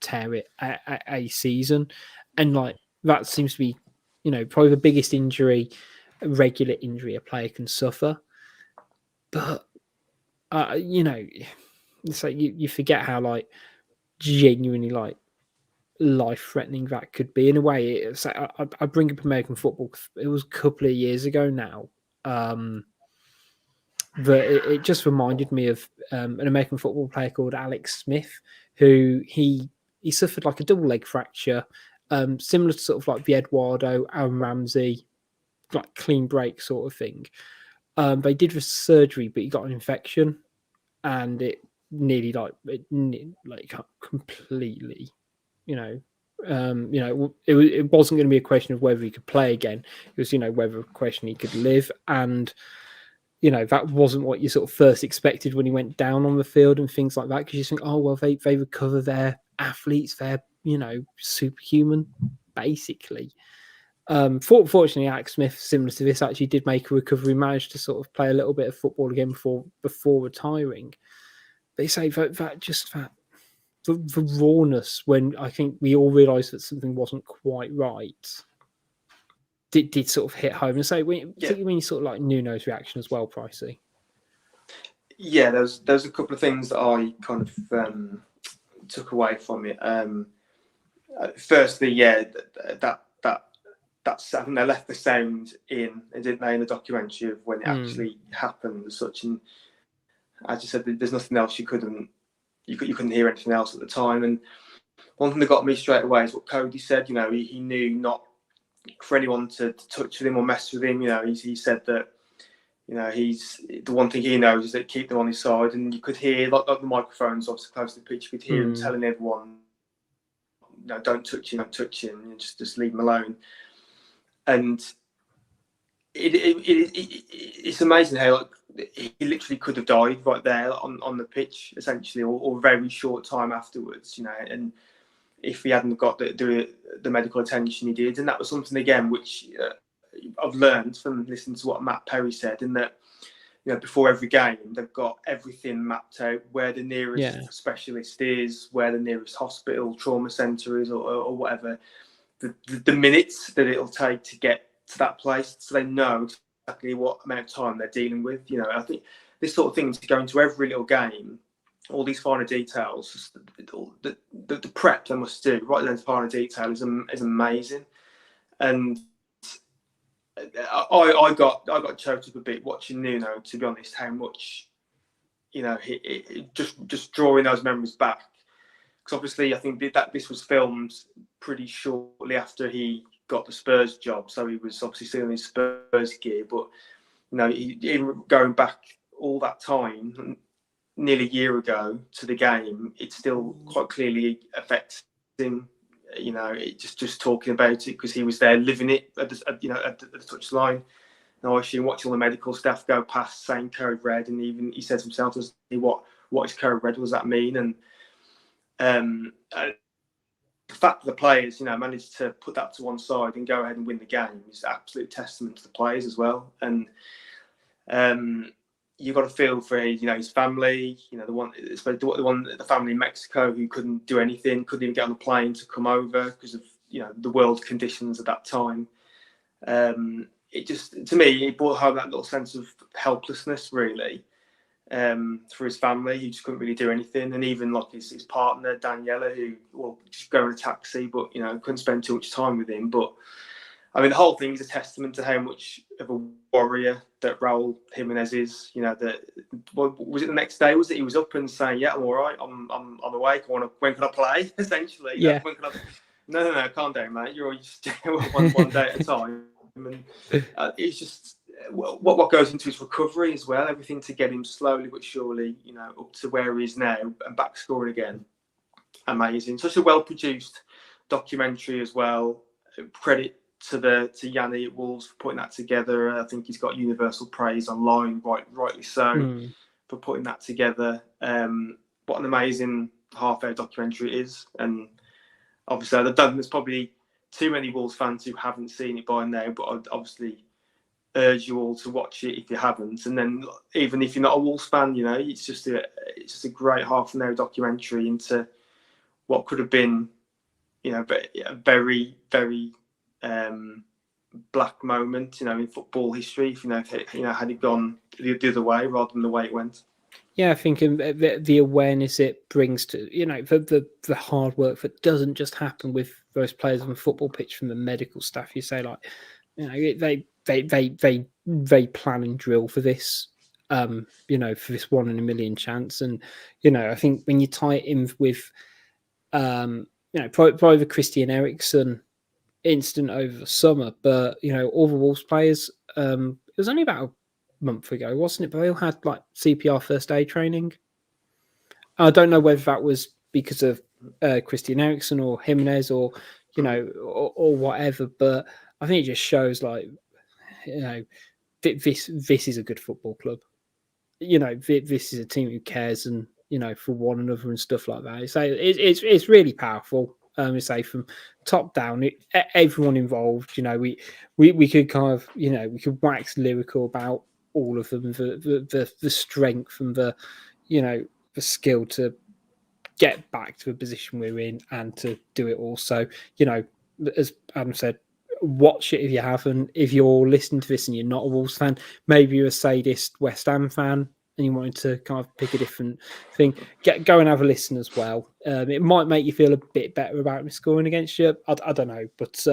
Speaker 3: tear it a season, and like that seems to be, probably the biggest regular injury a player can suffer. But it's like you forget how like genuinely like life threatening that could be in a way. It's like, I bring up American football. It was a couple of years ago now. But it just reminded me of an American football player called Alex Smith, who he suffered like a double leg fracture, similar to sort of like the Eduardo, Aaron Ramsey, like clean break sort of thing. They did the surgery, but he got an infection, and it nearly completely, it wasn't going to be a question of whether he could play again. It was, whether a question he could live. And, that wasn't what you sort of first expected when he went down on the field and things like that. Because you think, oh, well, they recover their athletes, they're, superhuman, basically. Fortunately, Alex Smith, similar to this, actually did make a recovery, managed to sort of play a little bit of football again before retiring. They say the rawness when I think we all realised that something wasn't quite right did sort of hit home. And so particularly when you sort of like Nuno's reaction as well, Pricey.
Speaker 5: Yeah, there's a couple of things that I kind of took away from it. Firstly, that I think they left the sound in, didn't they, in the documentary of when it actually happened as such. And as you said, there's nothing else you couldn't hear anything else at the time. And one thing that got me straight away is what Coady said. He knew not for anyone to touch with him or mess with him. He said that he's the one thing he knows is that keep them on his side. And you could hear like the microphones obviously close to the pitch. You could hear him telling everyone, don't touch him, and just leave him alone. And it's amazing how he literally could have died right there on the pitch, essentially, or very short time afterwards. And if he hadn't got the medical attention he did, and that was something again which I've learned from listening to what Matt Perry said, in that before every game they've got everything mapped out, where the nearest specialist is, where the nearest hospital, trauma centre is, or whatever. The minutes that it'll take to get to that place, so they know exactly what amount of time they're dealing with. I think this sort of thing, to go into every little game, all these finer details, the prep they must do right down to finer detail is amazing. And I got choked up a bit watching Nuno, to be honest, how much just drawing those memories back. Because obviously, I think that this was filmed pretty shortly after he got the Spurs job, so he was obviously still in his Spurs gear. But even going back all that time, nearly a year ago to the game, it still quite clearly affects him. Just talking about it, because he was there living it at the touch line. And I assume watching all the medical staff go past saying code red, and even he says himself, what is code red? What does that mean? And the fact that the players, managed to put that to one side and go ahead and win the game is absolute testament to the players as well. And you've got to feel for his family, the family in Mexico who couldn't do anything, couldn't even get on the plane to come over because of the world conditions at that time. It just, to me, it brought home that little sense of helplessness, really. For his family, who just couldn't really do anything, and even like his partner Daniela, who just go in a taxi, but couldn't spend too much time with him. But I mean, the whole thing is a testament to how much of a warrior that Raul Jimenez is. You know, that was it the next day? Was it he was up and saying, "Yeah, I'm all right. I'm awake. When can I play?" Essentially,
Speaker 3: Yeah.
Speaker 5: when can I... No, calm down, mate. You're just one day at a time. And it's just what goes into his recovery as well. Everything to get him slowly but surely, you know, up to where he is now and back scoring again. Amazing. Such a well produced documentary as well. Credit to Yanni at Wolves for putting that together. I think he's got universal praise online, rightly so, for putting that together. What an amazing half-hour documentary it is. And obviously, there's probably too many Wolves fans who haven't seen it by now, but I'd obviously urge you all to watch it if you haven't. And then even if you're not a Wolves fan, you know, it's just a great half-an-hour documentary into what could have been, you know, a very, very black moment, you know, in football history. If had it gone the other way rather than the way it went.
Speaker 3: Yeah, I think the awareness it brings to, you know, the hard work that doesn't just happen with those players on the football pitch from the medical staff. You say, like, you know, they plan and drill for this, you know, for this 1 in a million chance. And, you know, I think when you tie it in with, you know, probably the Christian Eriksen incident over the summer, but, you know, all the Wolves players, it was only about a month ago, wasn't it? But they all had like CPR first aid training. I don't know whether that was because of Christian Eriksen or Jimenez or, you know, or whatever, but I think it just shows, like, you know, this is a good football club. You know, this is a team who cares and, you know, for one another and stuff like that. So it's really powerful. Say from top down, everyone involved. You know, we could kind of, you know, we could wax lyrical about all of them, the strength and the, you know, the skill to get back to a position we're in and to do it all. So, you know, as Adam said, watch it if you haven't. If you're listening to this and you're not a Wolves fan, maybe you're a sadist West Ham fan and you wanted to kind of pick a different thing, go and have a listen as well. It might make you feel a bit better about me scoring against you. I don't know, but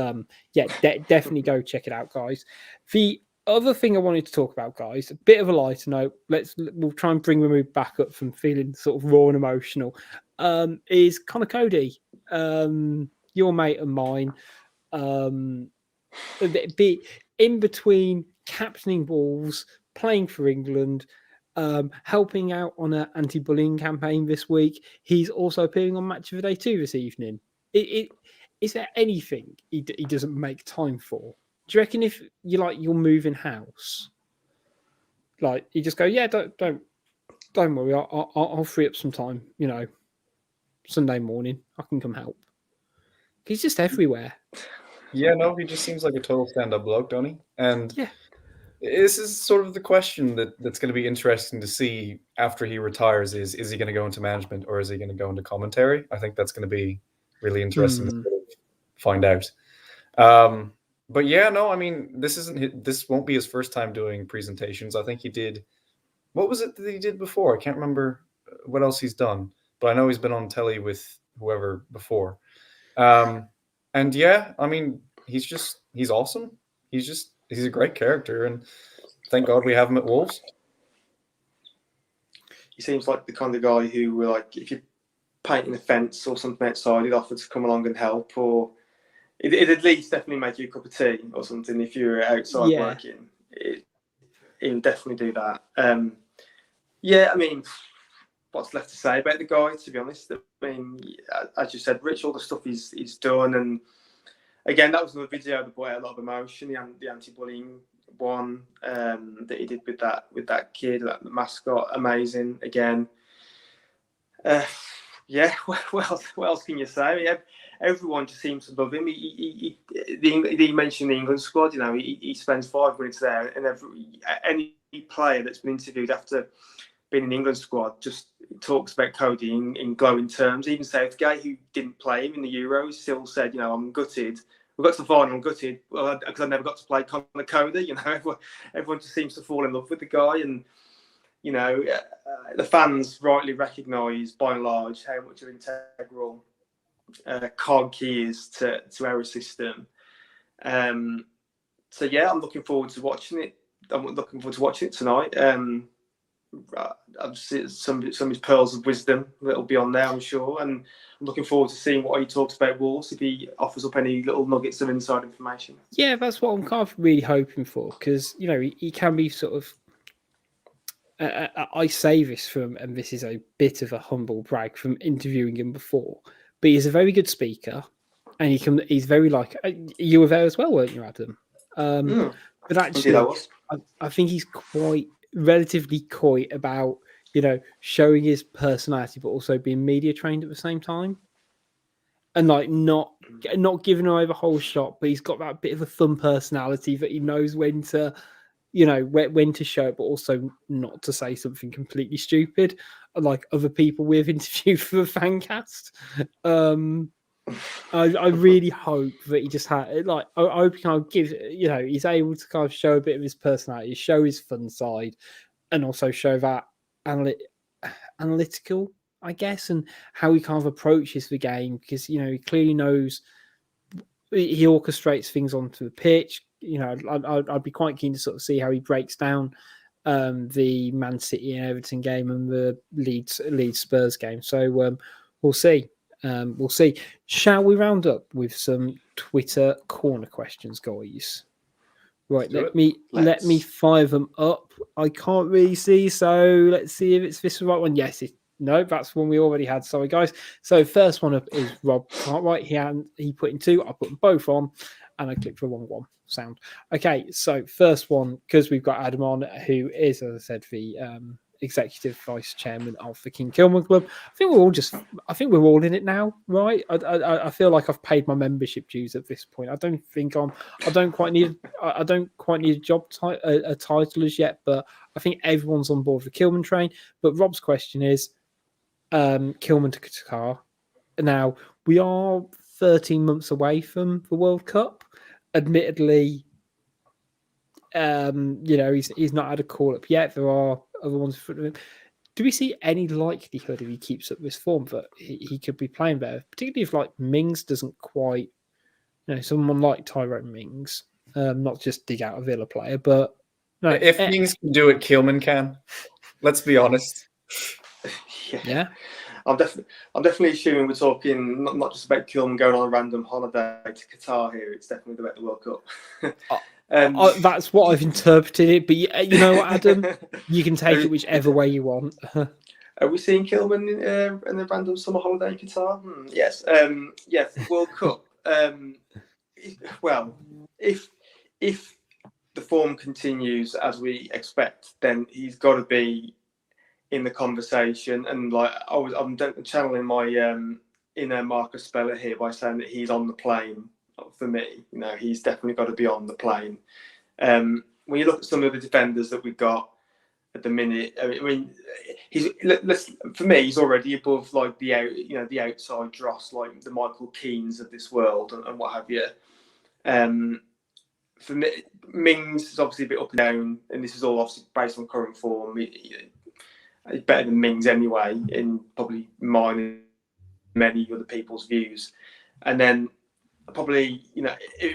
Speaker 3: yeah, definitely go check it out, guys. The other thing I wanted to talk about, guys, a bit of a lighter note. We'll try and bring the mood back up from feeling sort of raw and emotional. Is Conor Coady, your mate and mine, be in between captaining Wolves, playing for England, helping out on an anti-bullying campaign this week. He's also appearing on Match of the Day 2 this evening. Is there anything he doesn't make time for? Do you reckon if you're moving house, like you just go, yeah, don't worry, I'll free up some time, you know, Sunday morning, I can come help. He's just everywhere.
Speaker 4: Yeah, no, he just seems like a total stand-up bloke, don't he? And
Speaker 3: yeah,
Speaker 4: this is sort of the question that's going to be interesting to see after he retires. Is he going to go into management or is he going to go into commentary? I think that's going to be really interesting to sort of find out. But yeah, no, I mean, this won't be his first time doing presentations. I think he did. What was it that he did before? I can't remember what else he's done, but I know he's been on telly with whoever before. And yeah, I mean, he's awesome. He's a great character, and thank God we have him at Wolves.
Speaker 5: He seems like the kind of guy who, like, if you're painting a fence or something outside, he'd offer to come along and help, or it'd at least definitely make you a cup of tea or something if you're outside working. He would definitely do that. Yeah, I mean, what's left to say about the guy, to be honest? I mean, as you said, Rich, all the stuff he's done, and again, that was another video that brought out a lot of emotion. The anti-bullying one that he did with that kid, that mascot, amazing. Again, yeah. What else can you say? Everyone just seems to love him. He mentioned the England squad. You know, he spends 5 minutes there, and any player that's been interviewed after being in the England squad just talks about Coady in glowing terms. Even Southgate, who didn't play him in the Euros, still said, you know, I'm gutted. We got to the final, I'm gutted because I never got to play Conor Coady. You know, everyone just seems to fall in love with the guy, and you know, the fans rightly recognise by and large how much of an integral cog he is to our system. So yeah, I'm looking forward to watching it. I'm looking forward to watching it tonight. I've seen some of his pearls of wisdom that'll be on there, I'm sure, and I'm looking forward to seeing what he talks about Wolves, if he offers up any little nuggets of inside information.
Speaker 3: Yeah, that's what I'm kind of really hoping for, because he can be sort of. I say this from, and this is a bit of a humble brag from interviewing him before, but he's a very good speaker, and he's very like you were there as well, weren't you, Adam? But actually, I think he's quite relatively coy about showing his personality, but also being media trained at the same time, and like not giving away the whole shot. But he's got that bit of a fun personality that he knows when to, when to show it, but also not to say something completely stupid, like other people we've interviewed for the Fancast. I really hope that he just had I hope he kind of gives he's able to kind of show a bit of his personality, show his fun side, and also show that analytical, I guess, and how he kind of approaches the game, because he clearly knows he orchestrates things onto the pitch. I'd be quite keen to sort of see how he breaks down the Man City and Everton game and the Leeds Spurs game. So we'll see. We'll see. Shall we round up with some Twitter corner questions, guys? Right, let me fire them up. I can't really see, so let's see if it's this right one. Yes, no, that's one we already had. Sorry, guys. So first one up is Rob Cartwright. He put in two. I put them both on, and I clicked for the wrong one. Sound okay? So first one, because we've got Adam on, who is, as I said, the executive vice chairman of the King Kilman Club. I think we're all in it now, right? I feel like I've paid my membership dues at this point. I don't quite need a job a title as yet, but I think everyone's on board the Kilman train. But Rob's question is, Kilman to Qatar. Now we are 13 months away from the World Cup. Admittedly, he's not had a call up yet. There are other ones in front of him. Do we see any likelihood, if he keeps up this form, that he could be playing better? Particularly if like Mings doesn't quite, someone like Tyrone Mings, not just dig out a Villa player, but
Speaker 4: if Mings can do it, Kilman can. Let's be honest.
Speaker 3: Yeah.
Speaker 5: I'm definitely assuming we're talking not just about Kilman going on a random holiday to Qatar here. It's definitely about the World Cup.
Speaker 3: That's what I've interpreted it. But you know what, Adam? You can take it whichever way you want.
Speaker 5: Are we seeing Kilman in a random summer holiday in Qatar? Yes. Yes, World Cup. Well, if the form continues as we expect, then he's got to be in the conversation. And like I'm channeling my inner Marcus Speller here by saying that he's on the plane. For me, he's definitely got to be on the plane. When you look at some of the defenders that we've got at the minute, I mean, for me, he's already above like the outside dross, like the Michael Keanes of this world and what have you. For me, Mings is obviously a bit up and down, and this is all obviously based on current form. He's better than Mings anyway, in probably mine and many other people's views. And then probably,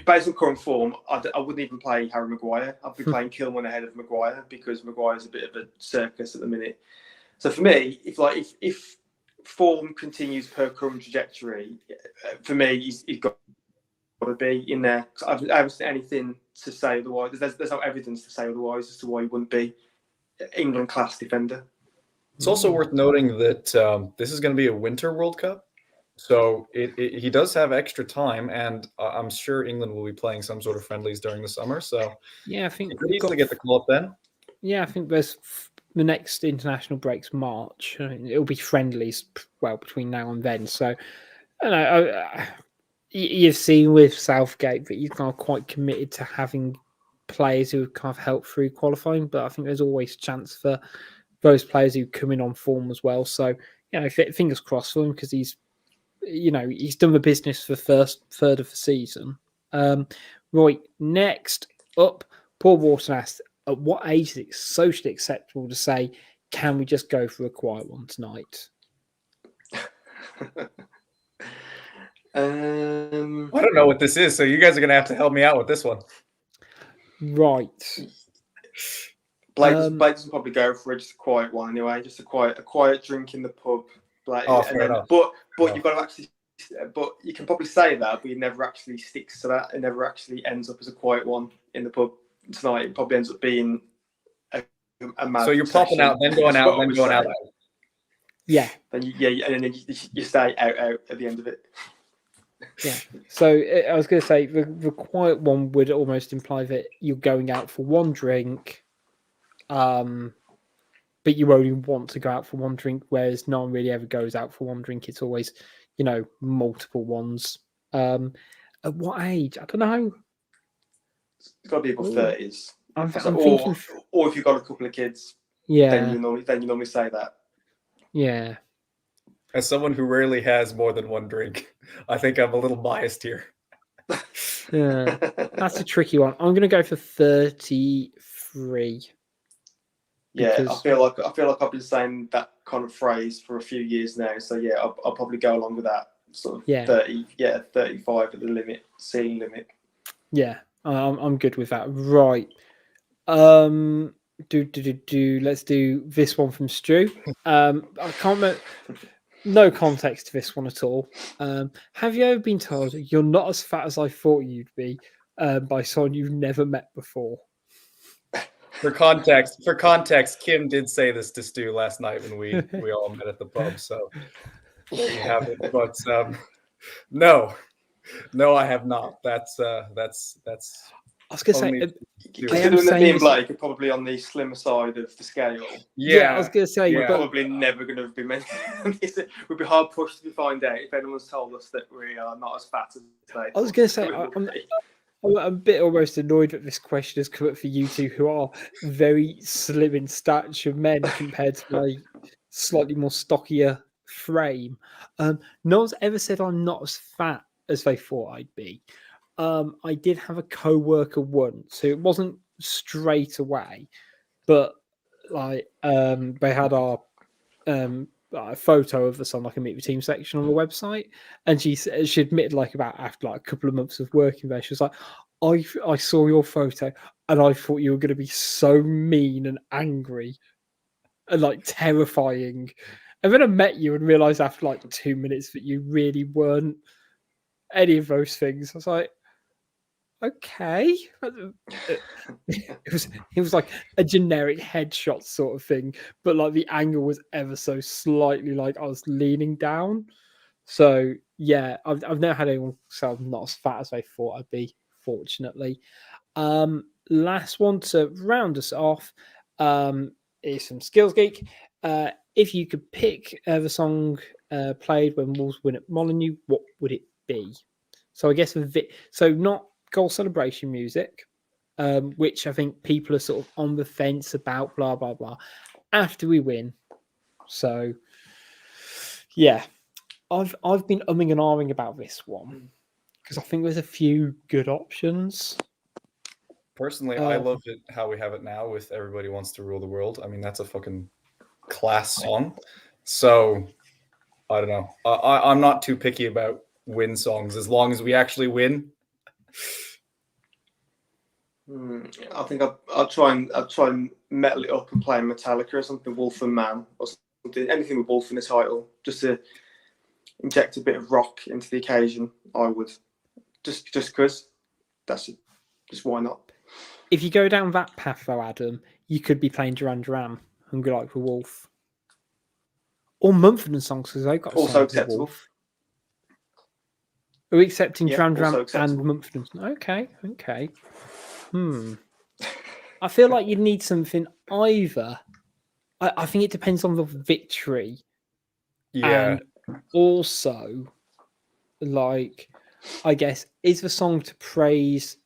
Speaker 5: based on current form, I wouldn't even play Harry Maguire. I'd be playing Kilman ahead of Maguire, because Maguire's a bit of a circus at the minute. So for me, if form continues per current trajectory, for me, he's got to be in there. I haven't seen anything to say otherwise. There's no evidence to say otherwise as to why he wouldn't be England class defender.
Speaker 4: It's also worth noting that this is going to be a Winter World Cup. So he does have extra time, and I'm sure England will be playing some sort of friendlies during the summer. So
Speaker 3: yeah, I think
Speaker 4: he could easily get the call up then.
Speaker 3: Yeah, I think there's the next international break's March. It'll be friendlies, between now and then. So, you've seen with Southgate that he's kind of quite committed to having players who kind of help through qualifying. But I think there's always a chance for those players who come in on form as well. So, fingers crossed for him, because he's done the business for the first third of the season. Right, next up, Paul Wharton asked, at what age is it socially acceptable to say, can we just go for a quiet one tonight?
Speaker 4: I don't know what this is, so you guys are going to have to help me out with this one.
Speaker 3: Right.
Speaker 5: Blake doesn't probably go for just a quiet one anyway. Just a quiet drink in the pub.
Speaker 4: Fair enough.
Speaker 5: But you've got to actually. But you can probably say that, but it never actually sticks to that. It never actually ends up as a quiet one in the pub tonight. It probably ends up being a mad.
Speaker 4: So you're popping out, then going out, then going out.
Speaker 3: Yeah.
Speaker 5: And then you stay out at the end of it.
Speaker 3: Yeah. So I was going to say the quiet one would almost imply that you're going out for one drink, but you only want to go out for one drink, whereas no one really ever goes out for one drink. It's always, multiple ones. At what age? I don't know.
Speaker 5: It's got to be above 30s.
Speaker 3: I'm thinking,
Speaker 5: or if you've got a couple of kids,
Speaker 3: yeah,
Speaker 5: then you normally say that.
Speaker 3: Yeah.
Speaker 4: As someone who rarely has more than one drink, I think I'm a little biased here.
Speaker 3: Yeah, that's a tricky one. I'm going to go for 33.
Speaker 5: Yeah, I feel like I've been saying that kind of phrase for a few years now. So yeah, I'll probably go along with that sort of 30. Yeah, 35 at the limit, ceiling limit.
Speaker 3: Yeah, I'm good with that. Right. Let's do this one from Stu. I can't remember. No context to this one at all. Have you ever been told you're not as fat as I thought you'd be by someone you've never met before?
Speaker 4: For context, Kim did say this to Stu last night when we all met at the pub. So there you have it. But no, I have not. That's.
Speaker 3: I was going to say,
Speaker 5: considering that me and Blake are probably on the slimmer side of the scale.
Speaker 3: Yeah, I was going to say,
Speaker 5: we're probably never going to be meant. We'd be hard pushed to find out if anyone's told us that we are not as fat as they.
Speaker 3: I was going to say, I'm a bit almost annoyed that this question has come up for you two, who are very slim in stature men compared to my slightly more stockier frame. No one's ever said I'm not as fat as they thought I'd be. I did have a co-worker once, so it wasn't straight away, but they had our a photo of us on like a meet the team section on the website, and she admitted after a couple of months of working there, she was like, I saw your photo and I thought you were going to be so mean and angry and terrifying, and then I met you and realized after 2 minutes that you really weren't any of those things. I was like, okay. It was like a generic headshot sort of thing, but the angle was ever so slightly I was leaning down. So yeah, I've never had anyone say I'm not as fat as they thought I'd be, fortunately. Last one to round us off is some Skills Geek. If you could pick the song played when Wolves win at Molineux, what would it be? So I guess so not goal celebration music, which I think people are sort of on the fence about, blah blah blah, after we win. So yeah, I've been umming and ahhing about this one because I think there's a few good options.
Speaker 4: Personally, I love it how we have it now with Everybody Wants to Rule the World. I mean, that's a fucking class song. So I don't know. I'm not too picky about win songs as long as we actually win.
Speaker 5: I think I'll try and metal it up and play Metallica or something, Wolf and Man or something, anything with Wolf in the title, just to inject a bit of rock into the occasion. I would just because that's it. Just why not?
Speaker 3: If you go down that path though, Adam, you could be playing Duran Duran, Hungry Like the Wolf, or Mumford & Sons, because they've got
Speaker 5: also acceptable.
Speaker 3: Wolf. Are we accepting Duran Duran
Speaker 5: also
Speaker 3: and Mumford & Sons? Okay. I feel like you'd need something either. I think it depends on the victory.
Speaker 4: Yeah.
Speaker 3: And also, I guess, is the song to praise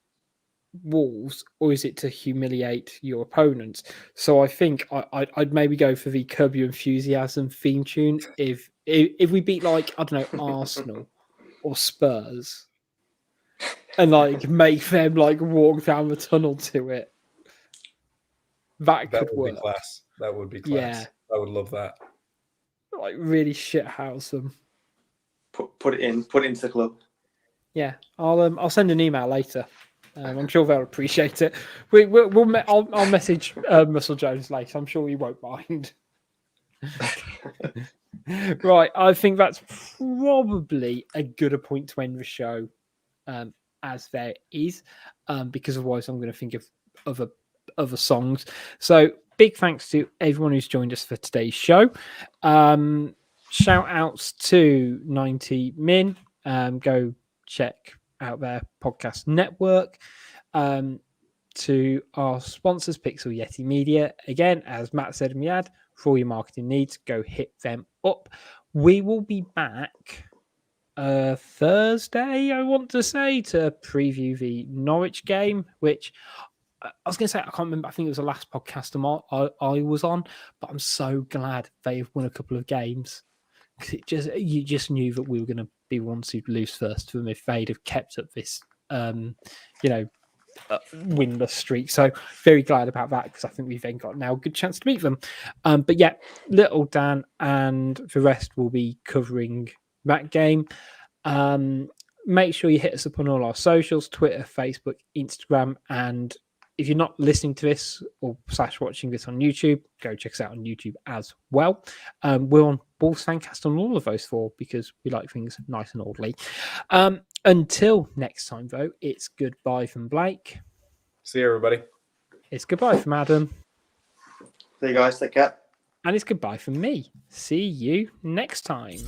Speaker 3: Wolves or is it to humiliate your opponents? So I think I'd maybe go for the Curb Your Enthusiasm theme tune if we beat I don't know, Arsenal or Spurs, and make them walk down the tunnel to it. That could work.
Speaker 4: Be class. That would be class.
Speaker 3: Yeah.
Speaker 4: I would love that.
Speaker 3: Really shithouse them.
Speaker 5: Put it into the club.
Speaker 3: Yeah, I'll send an email later. I'm sure they'll appreciate it. I'll message Russell Jones later. I'm sure he won't mind. Right, I think that's probably a good point to end the show, as there is, because otherwise I'm going to think of other songs. So big thanks to everyone who's joined us for today's show. Shout outs to 90 Min. Go check out their podcast network. To our sponsors, Pixel Yeti Media. Again, as Matt said in the ad, for all your marketing needs, go hit them up. We will be back Thursday, I want to say, to preview the Norwich game, which I was going to say, I can't remember. I think it was the last podcast I was on, but I'm so glad they've won a couple of games, because you just knew that we were going to be ones who'd lose first to them if they'd have kept up this, winless streak. So very glad about that, because I think we've then got now a good chance to beat them. But yeah, little Dan and the rest will be covering that game. Make sure you hit us up on all our socials: Twitter, Facebook, Instagram, and if you're not listening to this or / watching this on YouTube, go check us out on YouTube as well. We're on Wolves Fancast on all of those four, because we like things nice and orderly. Until next time, though, it's goodbye from Blake.
Speaker 4: See you, everybody.
Speaker 3: It's goodbye from Adam.
Speaker 5: See you guys. Take care.
Speaker 3: And it's goodbye from me. See you next time.